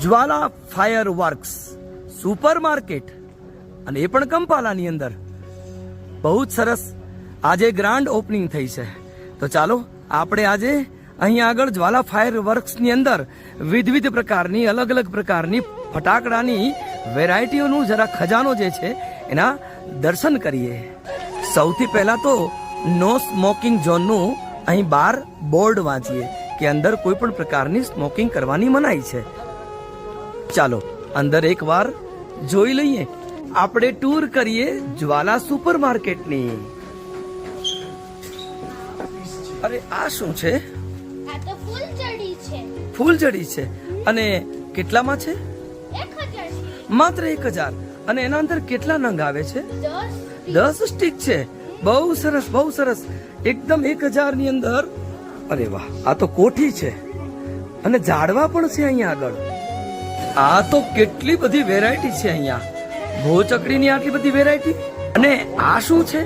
જ્વાલા fire works super market અને એ પણ કંપાલાની અંદર બહુ જ સરસ આજે ગ્રાન્ડ ઓપનિંગ થઈ છે. તો ચાલો આપણે આજે અહીંયા આગળ જ્વાલા ફાયર વર્ક્સની અંદર વિવિધ પ્રકારની અલગ અલગ પ્રકારની ફટાકડાની વેરાયટીઓનું જરા ખજાનો જે છે એના દર્શન કરીએ. સૌથી પહેલા તો નો સ્મોકિંગ ઝોનનું અહીં બહાર બોર્ડ વાંચીએ કે અંદર કોઈ પણ પ્રકારની સ્મોકિંગ કરવાની મનાઈ છે. ચાલો અંદર એકવાર જોઈ લઈએ. આપણે ટૂર કરીએ જ્વાલા સુપર માર્કેટની. અરે આ શું છે? આ તો ફૂલઝડી છે. ફૂલઝડી છે. અને કેટલામાં છે? 1000. માત્ર 1000. અને એના અંદર કેટલા નંગ આવે છે? 10 સ્ટીક છે. બહુ સરસ, બહુ સરસ. એકદમ 1000 ની અંદર. અરે વાહ, આ તો કોઠી છે અને ઝાડવા પણ છે અહીંયા આગળ. આ તો કેટલી બધી વેરાયટી છે અહીંયા. ભોચકડીની આટલી બધી વેરાયટી. અને આ શું છે?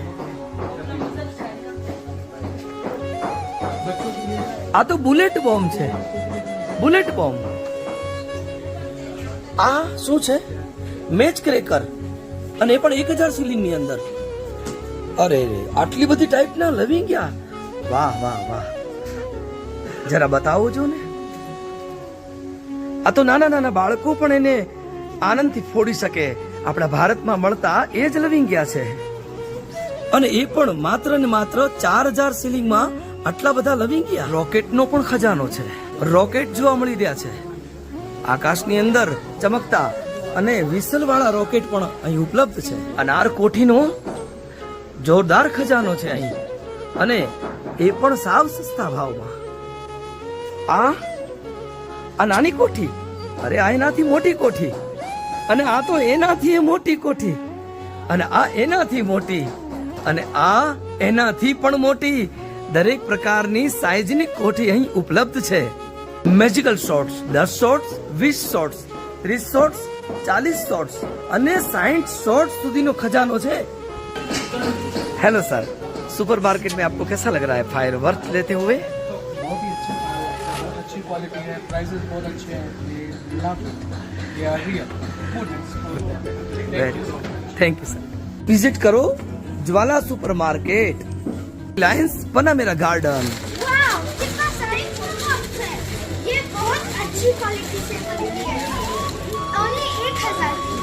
આ તો બુલેટ બોમ્બ છે. Bullet bomb. આ શું છે? Match cracker. અને એ પણ 1000 સીલિંગ ની અંદર. અરે આટલી બધી ટાઈપના લવિંગિયા. વાહ વાહ વાહ, જરા બતાવો જો ને. આ તો નાના નાના બાળકો પણ એને આનંદથી ફોડી શકે. આપણા ભારતમાં મળતા એ જ લવિંગિયા છે. અને એ પણ માત્ર ને માત્ર 4000 સીલિંગમાં આટલા બધા લવિંગિયા. રોકેટનો પણ ખજાનો છે. રોકેટ જોવા મળી રહ્યા છે આકાશની અંદર ચમકતા. અને વિસલ વાળા રોકેટ પણ અહીં ઉપલબ્ધ છે. અનાર કોઠીનો જોરદાર ખજાનો છે અહીં. અને એ પણ સાવ સસ્તા ભાવમાં. આ નાની કોઠી. અરે આ એનાથી મોટી કોઠી. અને આ તો એનાથી મોટી કોઠી. અને આ એનાથી મોટી. અને આ એનાથી પણ મોટી. દરેક પ્રકારની સાઈઝની કોઠી અહીં ઉપલબ્ધ છે. Magical shots 10 shots, 20 shots, 30 shots, 40 shots અને 60 शॉट्स सुधीनो खजानो छे. हेलो सर, सुपर मार्केट में आपको कैसा लग रहा है फायर वर्क लेते हुए? बहुत ही अच्छा, अच्छी क्वालिटी है, प्राइसेस बहुत अच्छे हैं. ये are real good. Thank you sir. Visit करो Jwala super market, Reliance Panamera garden. Wow, कितना सारी फूलबॉक्स है. ये बहुत अच्छी क्वालिटी से बनी है. ओनली 1000 की.